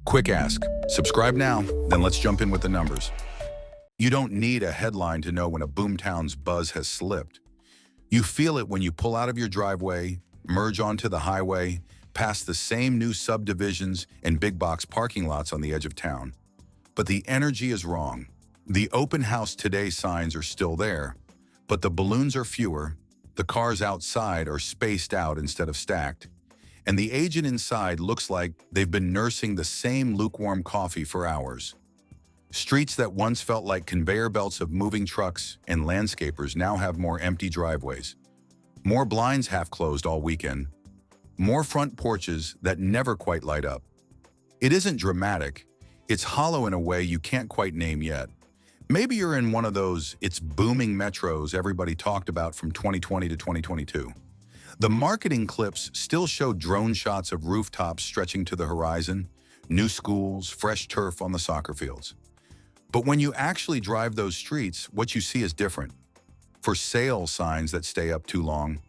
Quick ask. Subscribe now, then let's jump in with the numbers. You don't need a headline to know when a Boomtown's buzz has slipped. You feel it when you pull out of your driveway, merge onto the highway, past the same new subdivisions and big box parking lots on the edge of town. But the energy is wrong. The open house today signs are still there, but the balloons are fewer, the cars outside are spaced out instead of stacked, and the agent inside looks like they've been nursing the same lukewarm coffee for hours. Streets that once felt like conveyor belts of moving trucks and landscapers now have more empty driveways, more blinds half closed all weekend, more front porches that never quite light up. It isn't dramatic, it's hollow in a way you can't quite name yet. Maybe you're in one of those "it's booming" metros everybody talked about from 2020 to 2022. The marketing clips still show drone shots of rooftops stretching to the horizon, new schools, fresh turf on the soccer fields. But when you actually drive those streets, what you see is different. For sale signs that stay up too long,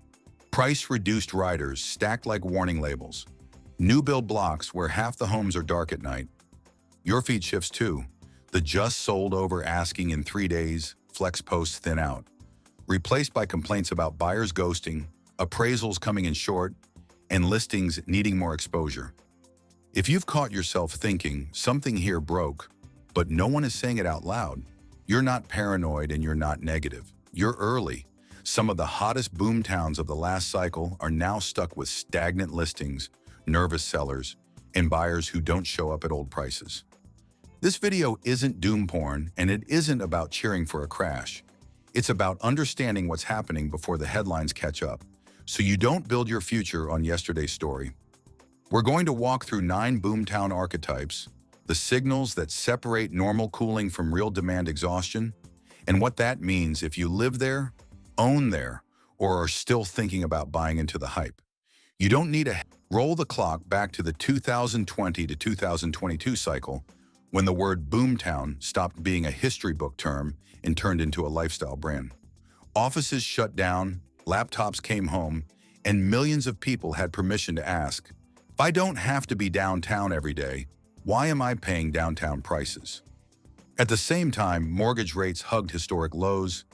price-reduced riders stacked like warning labels, new build blocks where half the homes are dark at night. Your feed shifts too. The just sold over asking in 3 days, flex posts thin out, replaced by complaints about buyers ghosting, appraisals coming in short, and listings needing more exposure. If you've caught yourself thinking something here broke, but no one is saying it out loud, you're not paranoid and you're not negative. You're early. Some of the hottest boomtowns of the last cycle are now stuck with stagnant listings, nervous sellers, and buyers who don't show up at old prices. This video isn't doom porn, and it isn't about cheering for a crash. It's about understanding what's happening before the headlines catch up, so you don't build your future on yesterday's story. We're going to walk through 9 Boomtown archetypes, the signals that separate normal cooling from real demand exhaustion, and what that means if you live there, own there, or are still thinking about buying into the hype. You don't need to roll the clock back to the 2020 to 2022 cycle, when the word Boomtown stopped being a history book term and turned into a lifestyle brand. Offices shut down, laptops came home, and millions of people had permission to ask, if I don't have to be downtown every day, why am I paying downtown prices? At the same time, mortgage rates hugged historic lows,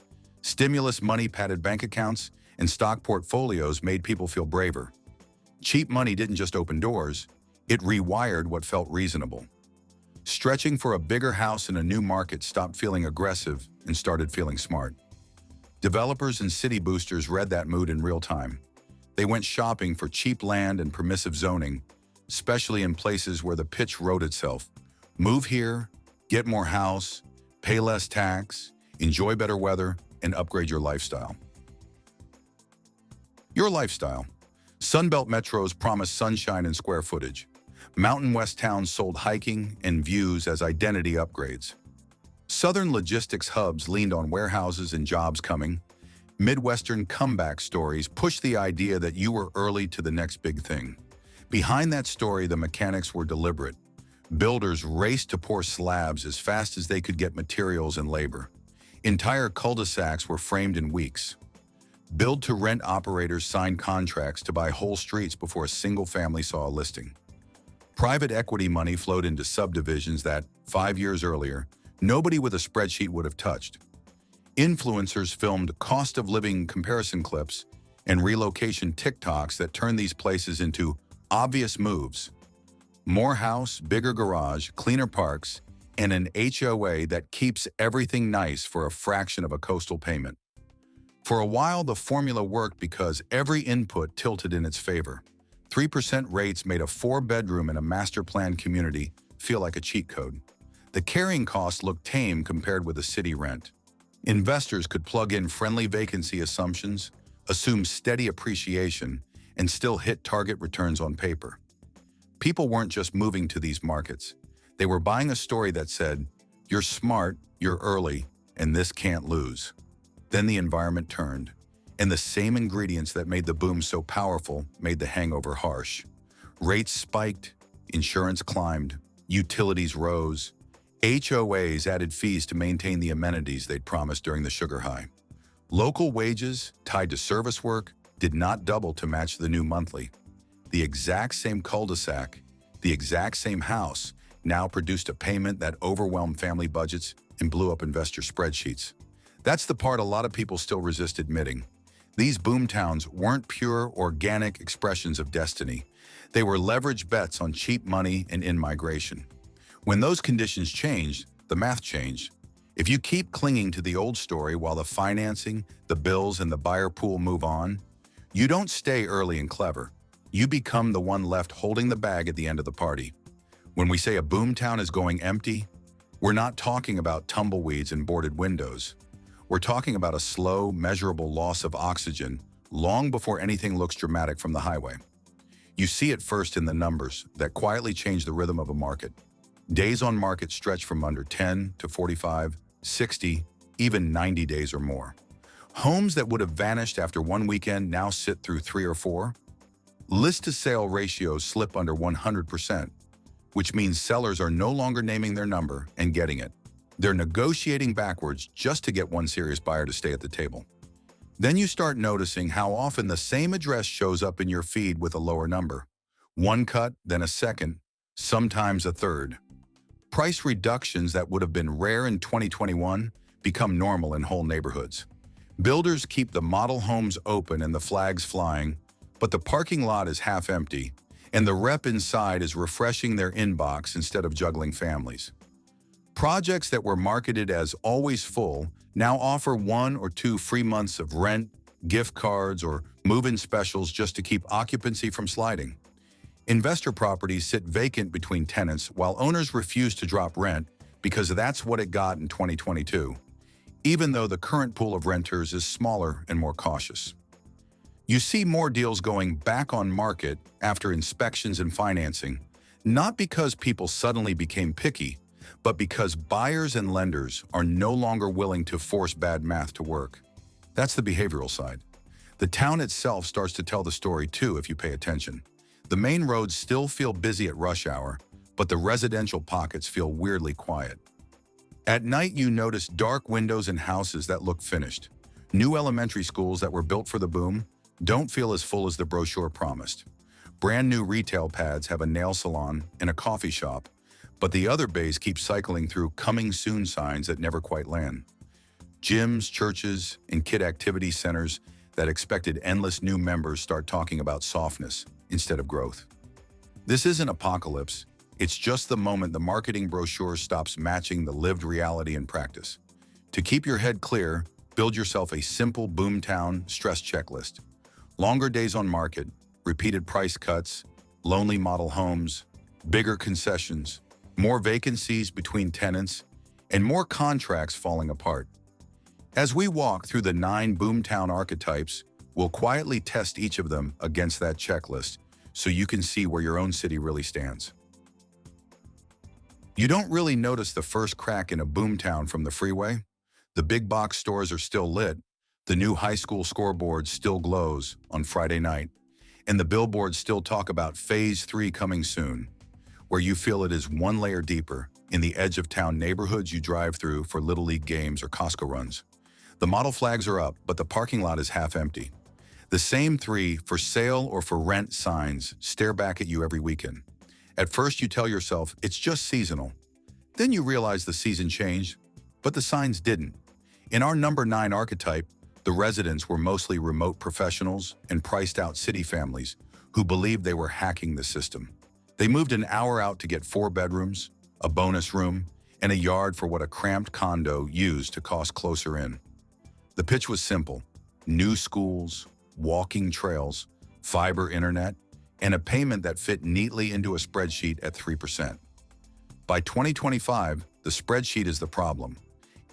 stimulus money padded bank accounts, and stock portfolios made people feel braver. Cheap money didn't just open doors, it rewired what felt reasonable. Stretching for a bigger house in a new market stopped feeling aggressive and started feeling smart. Developers and city boosters read that mood in real time. They went shopping for cheap land and permissive zoning, especially in places where the pitch wrote itself. Move here, get more house, pay less tax, enjoy better weather, and upgrade your lifestyle. Your lifestyle. Sunbelt metros promised sunshine and square footage. Mountain West towns sold hiking and views as identity upgrades. Southern logistics hubs leaned on warehouses and jobs coming. Midwestern comeback stories pushed the idea that you were early to the next big thing. Behind that story, the mechanics were deliberate. Builders raced to pour slabs as fast as they could get materials and labor. Entire cul-de-sacs were framed in weeks. Build-to-rent operators signed contracts to buy whole streets before a single family saw a listing. Private equity money flowed into subdivisions that, 5 years earlier, nobody with a spreadsheet would have touched. Influencers filmed cost-of-living comparison clips and relocation TikToks that turned these places into obvious moves. More house, bigger garage, cleaner parks, and an HOA that keeps everything nice for a fraction of a coastal payment. For a while, the formula worked because every input tilted in its favor. 3% rates made a 4-bedroom in a master-planned community feel like a cheat code. The carrying cost looked tame compared with a city rent. Investors could plug in friendly vacancy assumptions, assume steady appreciation, and still hit target returns on paper. People weren't just moving to these markets. They were buying a story that said, "You're smart, you're early, and this can't lose." Then the environment turned, and the same ingredients that made the boom so powerful made the hangover harsh. Rates spiked, insurance climbed, utilities rose. HOAs added fees to maintain the amenities they'd promised during the sugar high. Local wages, tied to service work, did not double to match the new monthly. The exact same cul-de-sac, the exact same house, now produced a payment that overwhelmed family budgets and blew up investor spreadsheets. That's the part a lot of people still resist admitting. These boomtowns weren't pure, organic expressions of destiny. They were leveraged bets on cheap money and in-migration. When those conditions changed, the math changed. If you keep clinging to the old story while the financing, the bills, and the buyer pool move on, you don't stay early and clever. You become the one left holding the bag at the end of the party. When we say a boomtown is going empty, we're not talking about tumbleweeds and boarded windows. We're talking about a slow, measurable loss of oxygen long before anything looks dramatic from the highway. You see it first in the numbers that quietly change the rhythm of a market. Days on market stretch from under 10 to 45, 60, even 90 days or more. Homes that would have vanished after one weekend now sit through 3 or 4. List-to-sale ratios slip under 100%, which means sellers are no longer naming their number and getting it. They're negotiating backwards just to get one serious buyer to stay at the table. Then you start noticing how often the same address shows up in your feed with a lower number. One cut, then a second, sometimes a third. Price reductions that would have been rare in 2021 become normal in whole neighborhoods. Builders keep the model homes open and the flags flying, but the parking lot is half empty, and the rep inside is refreshing their inbox instead of juggling families. Projects that were marketed as always full now offer 1 or 2 free months of rent, gift cards, or move-in specials just to keep occupancy from sliding. Investor properties sit vacant between tenants while owners refuse to drop rent because that's what it got in 2022, even though the current pool of renters is smaller and more cautious. You see more deals going back on market after inspections and financing, not because people suddenly became picky, but because buyers and lenders are no longer willing to force bad math to work. That's the behavioral side. The town itself starts to tell the story too if you pay attention. The main roads still feel busy at rush hour, but the residential pockets feel weirdly quiet. At night, you notice dark windows in houses that look finished. New elementary schools that were built for the boom don't feel as full as the brochure promised. Brand new retail pads have a nail salon and a coffee shop, but the other bays keep cycling through coming soon signs that never quite land. Gyms, churches, and kid activity centers that expected endless new members start talking about softness instead of growth. This isn't apocalypse, it's just the moment the marketing brochure stops matching the lived reality in practice. To keep your head clear, build yourself a simple Boomtown Stress Checklist. Longer days on market, repeated price cuts, lonely model homes, bigger concessions, more vacancies between tenants, and more contracts falling apart. As we walk through the 9 Boomtown archetypes, we'll quietly test each of them against that checklist so you can see where your own city really stands. You don't really notice the first crack in a boomtown from the freeway. The big box stores are still lit, the new high school scoreboard still glows on Friday night, and the billboards still talk about Phase 3 coming soon, where you feel it is one layer deeper in the edge of town neighborhoods you drive through for Little League games or Costco runs. The model flags are up, but the parking lot is half empty. The same 3 for sale or for rent signs stare back at you every weekend. At first you tell yourself it's just seasonal. Then you realize the season changed, but the signs didn't. In our number 9 archetype, the residents were mostly remote professionals and priced out city families who believed they were hacking the system. They moved an hour out to get 4 bedrooms, a bonus room, and a yard for what a cramped condo used to cost closer in. The pitch was simple: new schools, walking trails, fiber internet, and a payment that fit neatly into a spreadsheet at 3%. By 2025, the spreadsheet is the problem.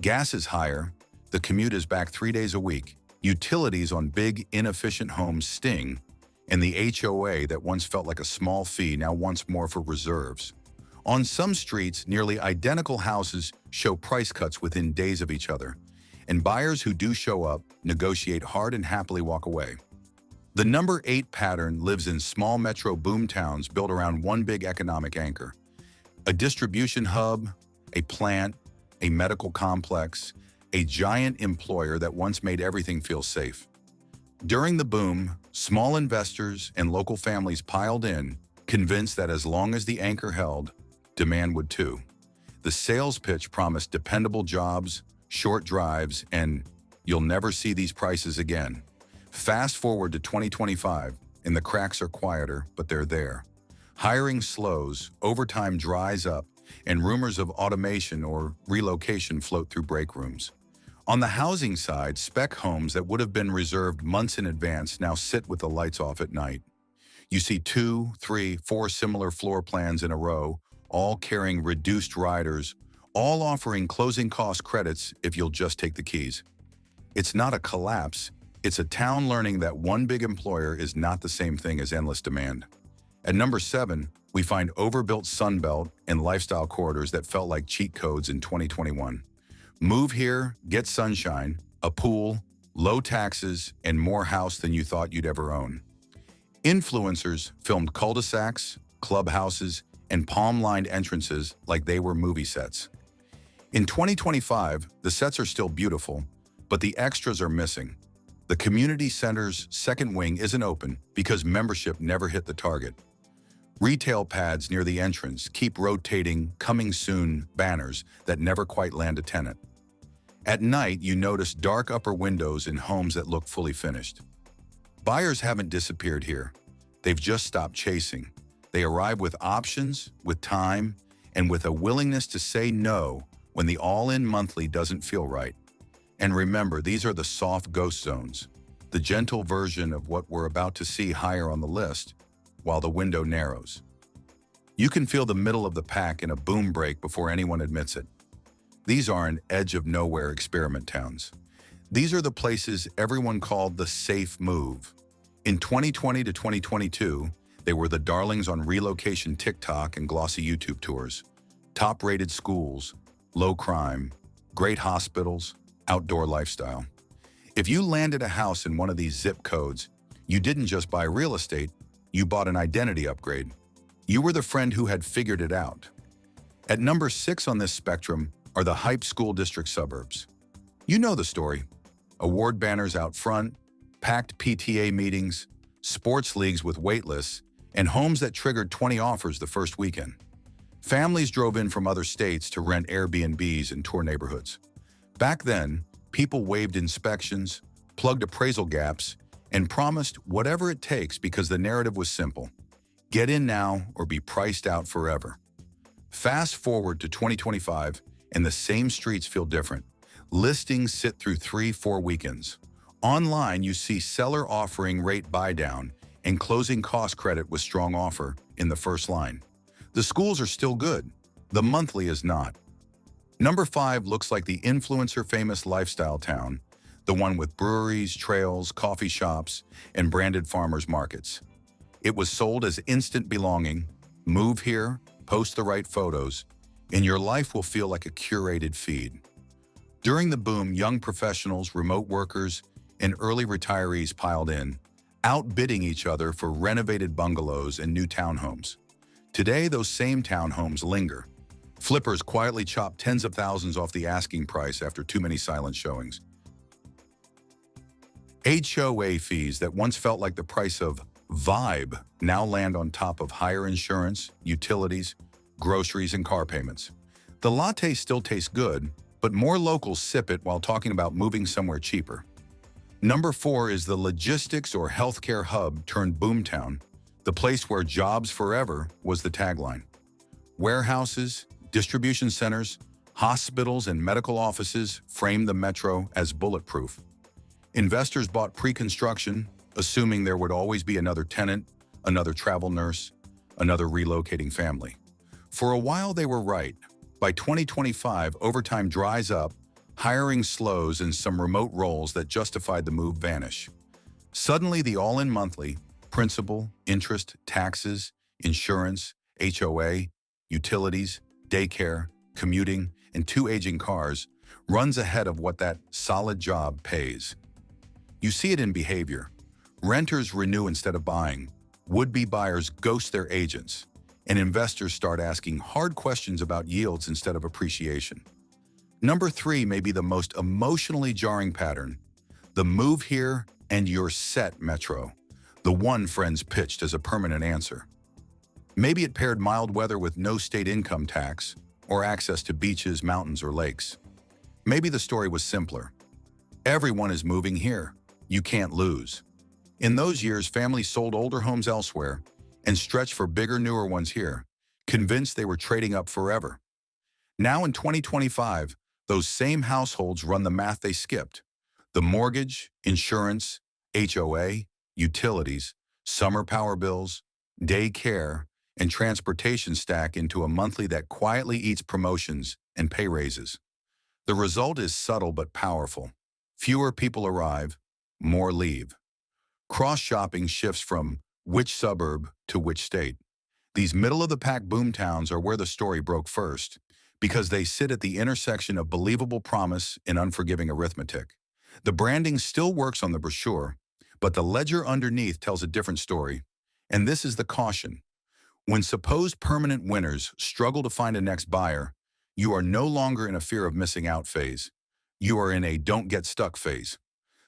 Gas is higher, the commute is back 3 days a week, utilities on big, inefficient homes sting, and the HOA that once felt like a small fee now wants more for reserves. On some streets, nearly identical houses show price cuts within days of each other, and buyers who do show up negotiate hard and happily walk away. The number 8 pattern lives in small metro boomtowns built around one big economic anchor: a distribution hub, a plant, a medical complex, a giant employer that once made everything feel safe. During the boom, small investors and local families piled in, convinced that as long as the anchor held, demand would too. The sales pitch promised dependable jobs, short drives, and you'll never see these prices again. Fast forward to 2025, and the cracks are quieter, but they're there. Hiring slows, overtime dries up, and rumors of automation or relocation float through break rooms. On the housing side, spec homes that would have been reserved months in advance now sit with the lights off at night. You see 2, 3, 4 similar floor plans in a row, all carrying reduced riders, all offering closing cost credits if you'll just take the keys. It's not a collapse, it's a town learning that one big employer is not the same thing as endless demand. At number 7, we find overbuilt Sunbelt and lifestyle corridors that felt like cheat codes in 2021. Move here, get sunshine, a pool, low taxes, and more house than you thought you'd ever own. Influencers filmed cul-de-sacs, clubhouses, and palm-lined entrances like they were movie sets. In 2025, the sets are still beautiful, but the extras are missing. The community center's second wing isn't open because membership never hit the target. Retail pads near the entrance keep rotating "coming soon" banners that never quite land a tenant. At night, you notice dark upper windows in homes that look fully finished. Buyers haven't disappeared here. They've just stopped chasing. They arrive with options, with time, and with a willingness to say no when the all-in monthly doesn't feel right. And remember, these are the soft ghost zones, the gentle version of what we're about to see higher on the list, while the window narrows. You can feel the middle of the pack in a boom break before anyone admits it. These aren't edge-of-nowhere experiment towns. These are the places everyone called the safe move. In 2020 to 2022, they were the darlings on relocation TikTok and glossy YouTube tours. Top-rated schools, low crime, great hospitals, outdoor lifestyle. If you landed a house in one of these zip codes, you didn't just buy real estate, you bought an identity upgrade. You were the friend who had figured it out. At number 6 on this spectrum are the hype school district suburbs. You know the story. Award banners out front, packed PTA meetings, sports leagues with wait lists, and homes that triggered 20 offers the first weekend. Families drove in from other states to rent Airbnbs and tour neighborhoods. Back then, people waived inspections, plugged appraisal gaps, and promised whatever it takes because the narrative was simple: get in now or be priced out forever. Fast forward to 2025, and the same streets feel different. Listings sit through 3-4 weekends. Online, you see seller offering rate buy-down and closing cost credit with strong offer in the first line. The schools are still good. The monthly is not. Number 5 looks like the influencer-famous lifestyle town, the one with breweries, trails, coffee shops, and branded farmers markets. It was sold as instant belonging. Move here, post the right photos, and your life will feel like a curated feed. During the boom, young professionals, remote workers, and early retirees piled in, outbidding each other for renovated bungalows and new townhomes. Today, those same townhomes linger. Flippers quietly chop tens of thousands off the asking price after too many silent showings. HOA fees that once felt like the price of vibe now land on top of higher insurance, utilities, groceries, and car payments. The latte still tastes good, but more locals sip it while talking about moving somewhere cheaper. Number 4 is the logistics or healthcare hub turned boomtown, the place where jobs forever was the tagline. Warehouses, distribution centers, hospitals, and medical offices framed the metro as bulletproof. Investors bought pre-construction, assuming there would always be another tenant, another travel nurse, another relocating family. For a while they were right. By 2025, overtime dries up, hiring slows, and some remote roles that justified the move vanish. Suddenly, the all-in monthly, principal, interest, taxes, insurance, HOA, utilities, daycare, commuting, and 2 aging cars runs ahead of what that solid job pays. You see it in behavior. Renters renew instead of buying, would-be buyers ghost their agents, and investors start asking hard questions about yields instead of appreciation. Number 3 may be the most emotionally jarring pattern: the move here and you're set metro, the one friends pitched as a permanent answer. Maybe it paired mild weather with no state income tax or access to beaches, mountains, or lakes. Maybe the story was simpler. Everyone is moving here. You can't lose. In those years, families sold older homes elsewhere and stretched for bigger, newer ones here, convinced they were trading up forever. Now in 2025, those same households run the math they skipped. The mortgage, insurance, HOA, utilities, summer power bills, daycare, and transportation stack into a monthly that quietly eats promotions and pay raises. The result is subtle but powerful. Fewer people arrive, more leave. Cross-shopping shifts from which suburb to which state. These middle-of-the-pack boomtowns are where the story broke first, because they sit at the intersection of believable promise and unforgiving arithmetic. The branding still works on the brochure, but the ledger underneath tells a different story. And this is the caution. When supposed permanent winners struggle to find a next buyer, you are no longer in a fear of missing out phase. You are in a don't get stuck phase.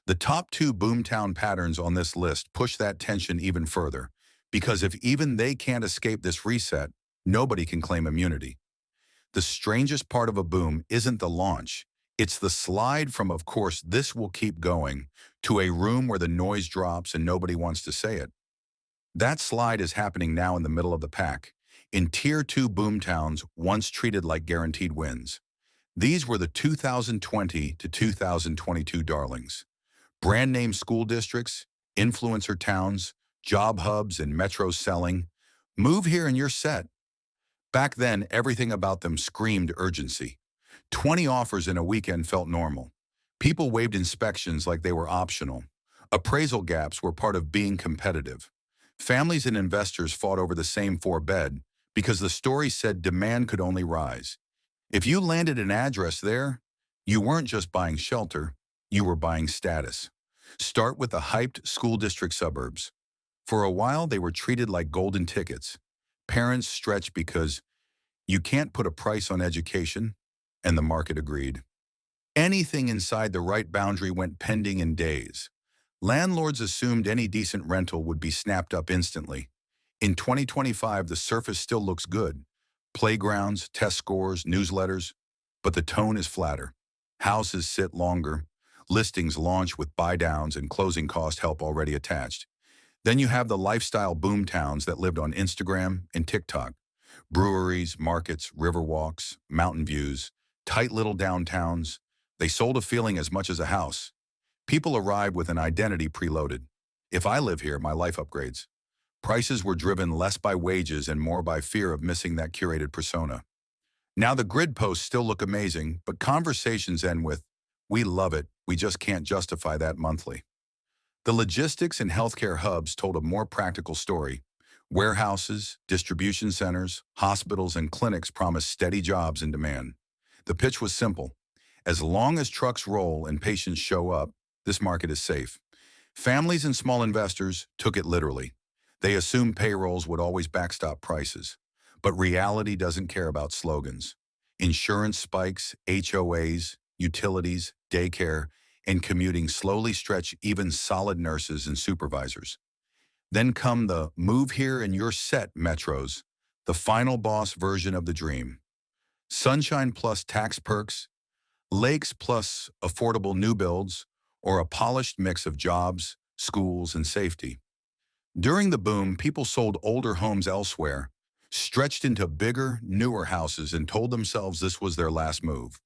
The top two boomtown patterns on this list push that tension even further, because if even they can't escape this reset, nobody can claim immunity. The strangest part of a boom isn't the launch. It's the slide from, of course, this will keep going, to a room where the noise drops and nobody wants to say it. That slide is happening now in the middle of the pack, in Tier 2 boomtowns once treated like guaranteed wins. These were the 2020 to 2022 darlings. Brand name school districts, influencer towns, job hubs, and metros selling. Move here and you're set. Back then, everything about them screamed urgency. 20 offers in a weekend felt normal. People waived inspections like they were optional. Appraisal gaps were part of being competitive. Families and investors fought over the same four-bed because the story said demand could only rise. If you landed an address there, you weren't just buying shelter, you were buying status. Start with the hyped school district suburbs. For a while, they were treated like golden tickets. Parents stretched because you can't put a price on education, and the market agreed. Anything inside the right boundary went pending in days. Landlords assumed any decent rental would be snapped up instantly. In 2025, the surface still looks good. Playgrounds, test scores, newsletters, but the tone is flatter. Houses sit longer. Listings launch with buy-downs and closing cost help already attached. Then you have the lifestyle boomtowns that lived on Instagram and TikTok. Breweries, markets, river walks, mountain views, tight little downtowns. They sold a feeling as much as a house. People arrived with an identity preloaded. If I live here, my life upgrades. Prices were driven less by wages and more by fear of missing that curated persona. Now the grid posts still look amazing, but conversations end with, "We love it, we just can't justify that monthly." The logistics and healthcare hubs told a more practical story. Warehouses, distribution centers, hospitals, and clinics promised steady jobs and demand. The pitch was simple. As long as trucks roll and patients show up, this market is safe. Families and small investors took it literally. They assumed payrolls would always backstop prices. But reality doesn't care about slogans. Insurance spikes, HOAs, utilities, daycare, and commuting slowly stretch even solid nurses and supervisors. Then come the move here and you're set metros, the final boss version of the dream. Sunshine plus tax perks, lakes plus affordable new builds, or a polished mix of jobs, schools, and safety. During the boom, people sold older homes elsewhere, stretched into bigger, newer houses, and told themselves this was their last move.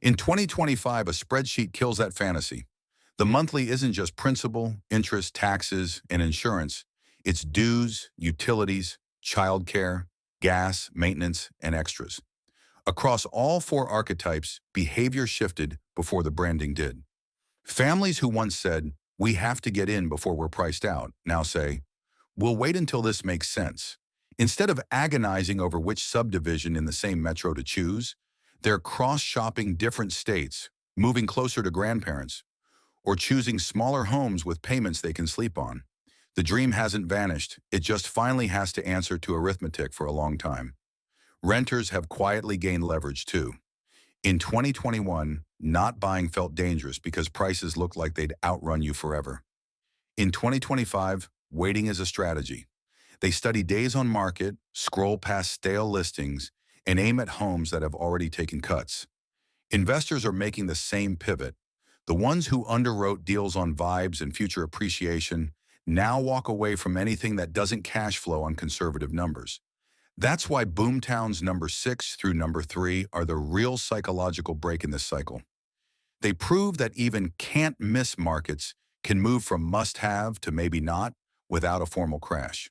In 2025, a spreadsheet kills that fantasy. The monthly isn't just principal, interest, taxes, and insurance. It's dues, utilities, childcare, gas, maintenance, and extras. Across all four archetypes, behavior shifted before the branding did. Families who once said, "We have to get in before we're priced out," now say, "We'll wait until this makes sense." Instead of agonizing over which subdivision in the same metro to choose, they're cross-shopping different states, moving closer to grandparents, or choosing smaller homes with payments they can sleep on. The dream hasn't vanished, it just finally has to answer to arithmetic for a long time. Renters have quietly gained leverage too. In 2021, not buying felt dangerous because prices looked like they'd outrun you forever. In 2025, waiting is a strategy. They study days on market, scroll past stale listings, and aim at homes that have already taken cuts. Investors are making the same pivot. The ones who underwrote deals on vibes and future appreciation now walk away from anything that doesn't cash flow on conservative numbers. That's why Boomtowns number 6 through number 3 are the real psychological break in this cycle. They prove that even can't-miss markets can move from must-have to maybe not without a formal crash.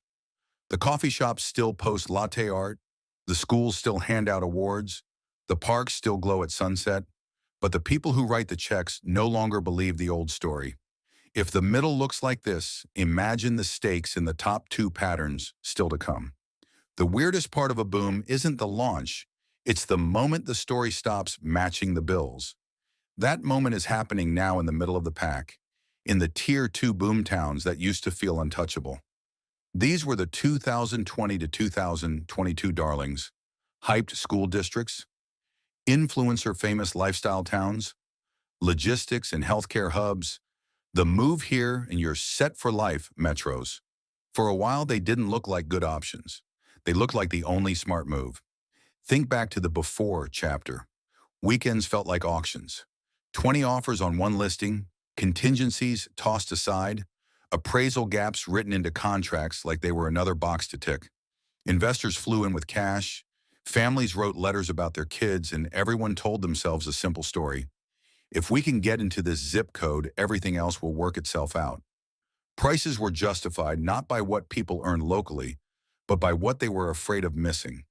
The coffee shops still post latte art, the schools still hand out awards, the parks still glow at sunset, but the people who write the checks no longer believe the old story. If the middle looks like this, imagine the stakes in the top two patterns still to come. The weirdest part of a boom isn't the launch, it's the moment the story stops matching the bills. That moment is happening now in the middle of the pack, in the Tier 2 boomtowns that used to feel untouchable. These were the 2020 to 2022 darlings, hyped school districts, influencer-famous lifestyle towns, logistics and healthcare hubs, the move here and you're set for life metros. For a while, they didn't look like good options. They looked like the only smart move. Think back to the before chapter. Weekends felt like auctions. 20 offers on one listing, contingencies tossed aside, appraisal gaps written into contracts like they were another box to tick. Investors flew in with cash, families wrote letters about their kids, and everyone told themselves a simple story. If we can get into this zip code, everything else will work itself out. Prices were justified not by what people earned locally, but by what they were afraid of missing.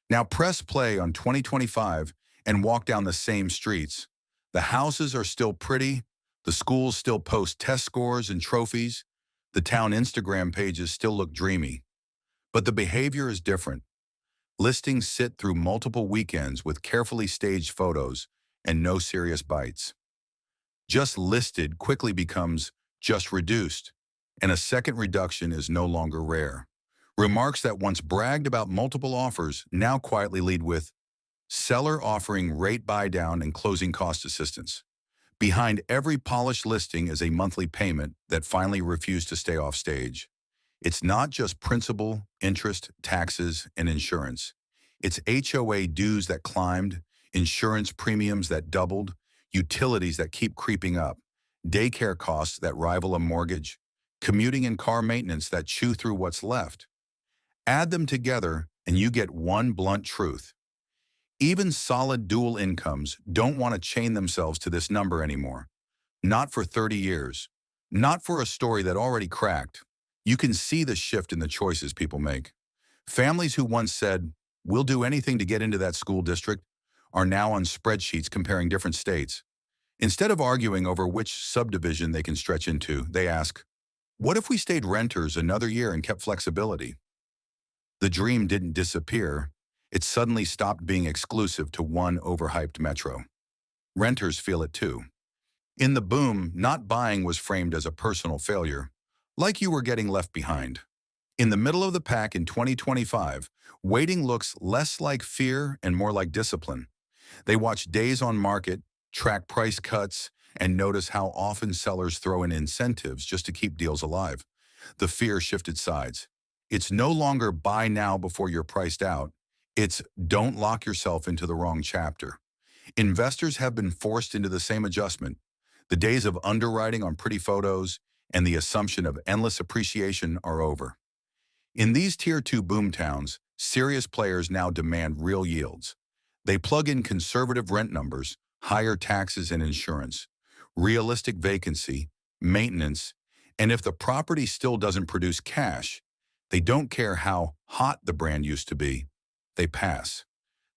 Now press play on 2025 and walk down the same streets. The houses are still pretty, the schools still post test scores and trophies, the town Instagram pages still look dreamy. But the behavior is different. Listings sit through multiple weekends with carefully staged photos and no serious bites. Just listed quickly becomes just reduced, and a second reduction is no longer rare. Remarks that once bragged about multiple offers now quietly lead with seller offering rate buy-down and closing cost assistance. Behind every polished listing is a monthly payment that finally refused to stay off stage. It's not just principal, interest, taxes, and insurance. It's HOA dues that climbed, insurance premiums that doubled, utilities that keep creeping up, daycare costs that rival a mortgage, commuting and car maintenance that chew through what's left. Add them together and you get one blunt truth. Even solid dual incomes don't want to chain themselves to this number anymore. Not for 30 years. Not for a story that already cracked. You can see the shift in the choices people make. Families who once said, "We'll do anything to get into that school district," are now on spreadsheets comparing different states. Instead of arguing over which subdivision they can stretch into, they ask, "What if we stayed renters another year and kept flexibility?" The dream didn't disappear. It suddenly stopped being exclusive to one overhyped metro. Renters feel it too. In the boom, not buying was framed as a personal failure, like you were getting left behind. In the middle of the pack in 2025, waiting looks less like fear and more like discipline. They watch days on market, track price cuts, and notice how often sellers throw in incentives just to keep deals alive. The fear shifted sides. It's no longer buy now before you're priced out. It's don't lock yourself into the wrong chapter. Investors have been forced into the same adjustment. The days of underwriting on pretty photos and the assumption of endless appreciation are over. In these Tier 2 boomtowns, serious players now demand real yields. They plug in conservative rent numbers, higher taxes and insurance, realistic vacancy, maintenance, and if the property still doesn't produce cash, they don't care how hot the brand used to be. They pass.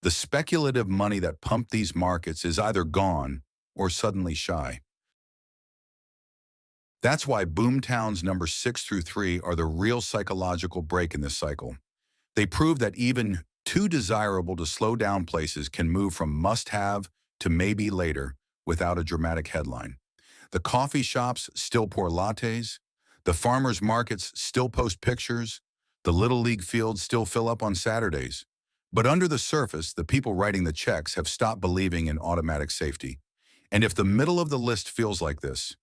The speculative money that pumped these markets is either gone or suddenly shy. That's why boomtowns number 6 through 3 are the real psychological break in this cycle. They prove that even too desirable to slow down places can move from must-have to maybe later without a dramatic headline. The coffee shops still pour lattes, the farmers markets still post pictures, the Little League fields still fill up on Saturdays. But under the surface, the people writing the checks have stopped believing in automatic safety. And if the middle of the list feels like this,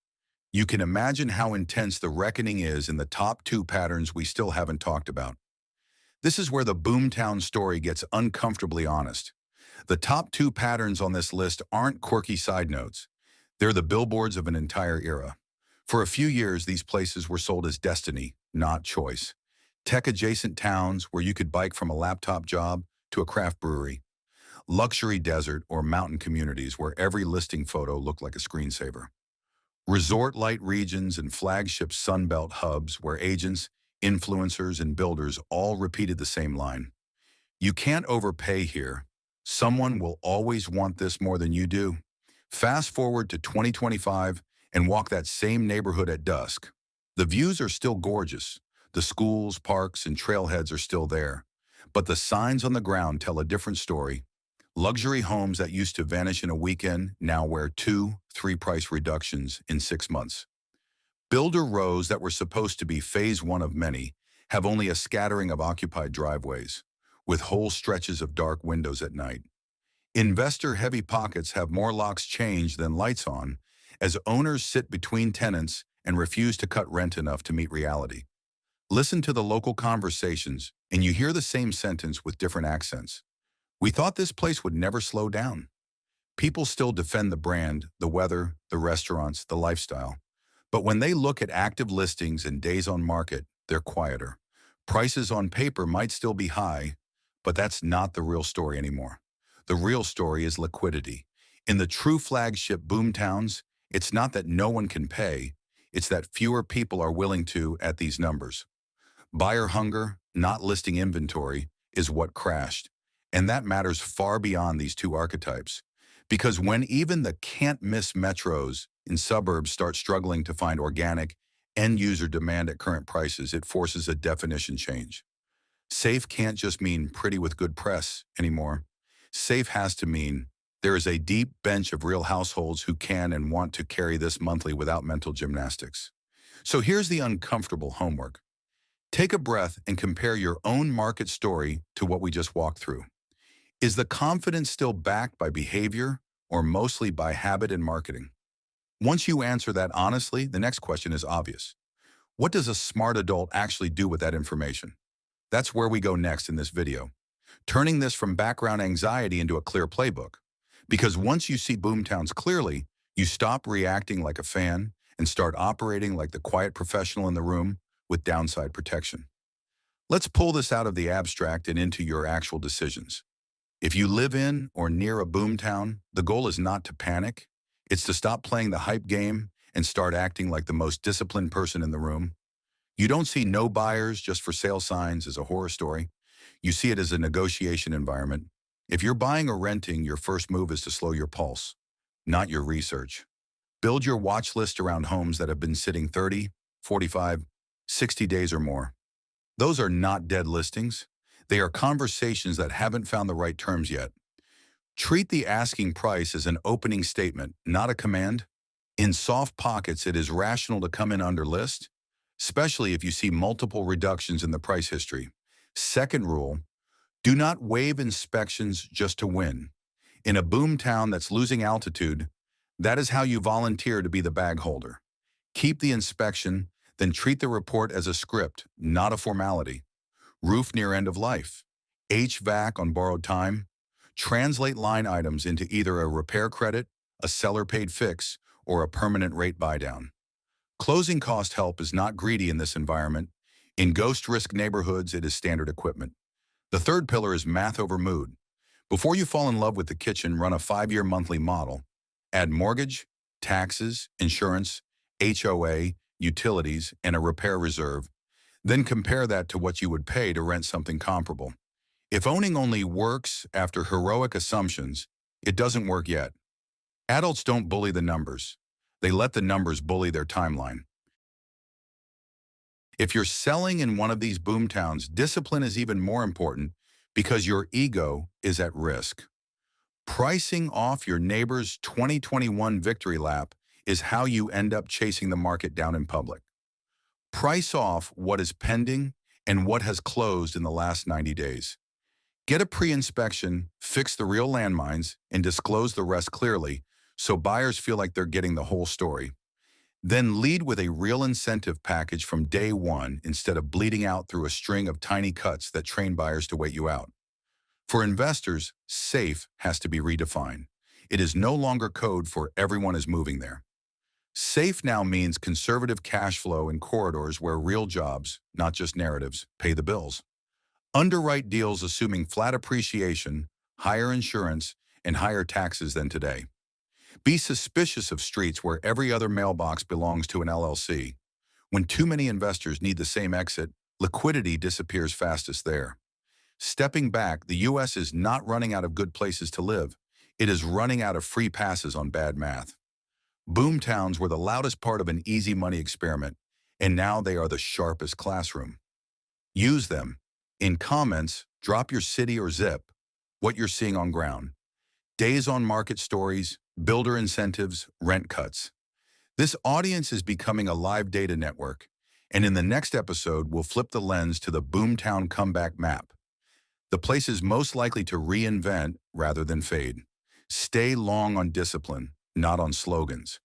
You can imagine how intense the reckoning is in the top two patterns we still haven't talked about. This is where the Boomtown story gets uncomfortably honest. The top two patterns on this list aren't quirky side notes. They're the billboards of an entire era. For a few years, these places were sold as destiny, not choice. Tech-adjacent towns where you could bike from a laptop job to a craft brewery. Luxury desert or mountain communities where every listing photo looked like a screensaver. Resort-light regions and flagship Sunbelt hubs where agents, influencers, and builders all repeated the same line. You can't overpay here. Someone will always want this more than you do. Fast forward to 2025 and walk that same neighborhood at dusk. The views are still gorgeous. The schools, parks, and trailheads are still there. But the signs on the ground tell a different story. Luxury homes that used to vanish in a weekend now wear 2-3 price reductions in 6 months. Builder rows that were supposed to be phase one of many have only a scattering of occupied driveways, with whole stretches of dark windows at night. Investor-heavy pockets have more locks changed than lights on, as owners sit between tenants and refuse to cut rent enough to meet reality. Listen to the local conversations, and you hear the same sentence with different accents. We thought this place would never slow down. People still defend the brand, the weather, the restaurants, the lifestyle. But when they look at active listings and days on market, they're quieter. Prices on paper might still be high, but that's not the real story anymore. The real story is liquidity. In the true flagship Boomtowns, it's not that no one can pay, it's that fewer people are willing to at these numbers. Buyer hunger, not listing inventory, is what crashed. And that matters far beyond these two archetypes. Because when even the can't-miss metros in suburbs start struggling to find organic, end-user demand at current prices, it forces a definition change. Safe can't just mean pretty with good press anymore. Safe has to mean there is a deep bench of real households who can and want to carry this monthly without mental gymnastics. So here's the uncomfortable homework. Take a breath and compare your own market story to what we just walked through. Is the confidence still backed by behavior or mostly by habit and marketing? Once you answer that honestly, the next question is obvious. What does a smart adult actually do with that information? That's where we go next in this video, turning this from background anxiety into a clear playbook. Because once you see Boomtowns clearly, you stop reacting like a fan and start operating like the quiet professional in the room with downside protection. Let's pull this out of the abstract and into your actual decisions. If you live in or near a Boomtown, the goal is not to panic. It's to stop playing the hype game and start acting like the most disciplined person in the room. You don't see no buyers just for sale signs as a horror story. You see it as a negotiation environment. If you're buying or renting, your first move is to slow your pulse, not your research. Build your watch list around homes that have been sitting 30, 45, 60 days or more. Those are not dead listings. They are conversations that haven't found the right terms yet. Treat the asking price as an opening statement, not a command. In soft pockets, it is rational to come in under list, especially if you see multiple reductions in the price history. Second rule, do not waive inspections just to win. In a Boomtown that's losing altitude, that is how you volunteer to be the bag holder. Keep the inspection, then treat the report as a script, not a formality. Roof near end of life, HVAC on borrowed time. Translate line items into either a repair credit, a seller-paid fix, or a permanent rate buy-down. Closing cost help is not greedy in this environment. In ghost risk neighborhoods, it is standard equipment. The third pillar is math over mood. Before you fall in love with the kitchen, run a 5-year monthly model. Add mortgage, taxes, insurance, HOA, utilities, and a repair reserve. Then compare that to what you would pay to rent something comparable. If owning only works after heroic assumptions, it doesn't work yet. Adults don't bully the numbers. They let the numbers bully their timeline. If you're selling in one of these Boomtowns, discipline is even more important because your ego is at risk. Pricing off your neighbor's 2021 victory lap is how you end up chasing the market down in public. Price off what is pending and what has closed in the last 90 days. Get a pre-inspection, fix the real landmines, and disclose the rest clearly so buyers feel like they're getting the whole story. Then lead with a real incentive package from day one instead of bleeding out through a string of tiny cuts that train buyers to wait you out. For investors, safe has to be redefined. It is no longer code for everyone is moving there. Safe now means conservative cash flow in corridors where real jobs, not just narratives, pay the bills. Underwrite deals assuming flat appreciation, higher insurance, and higher taxes than today. Be suspicious of streets where every other mailbox belongs to an LLC. When too many investors need the same exit, liquidity disappears fastest there. Stepping back, the U.S. is not running out of good places to live. It is running out of free passes on bad math. Boomtowns were the loudest part of an easy money experiment, and now they are the sharpest classroom. Use them. In comments, drop your city or zip, what you're seeing on ground. Days on market stories, builder incentives, rent cuts. This audience is becoming a live data network, and in the next episode, we'll flip the lens to the Boomtown comeback map. The places most likely to reinvent rather than fade. Stay long on discipline, not on slogans.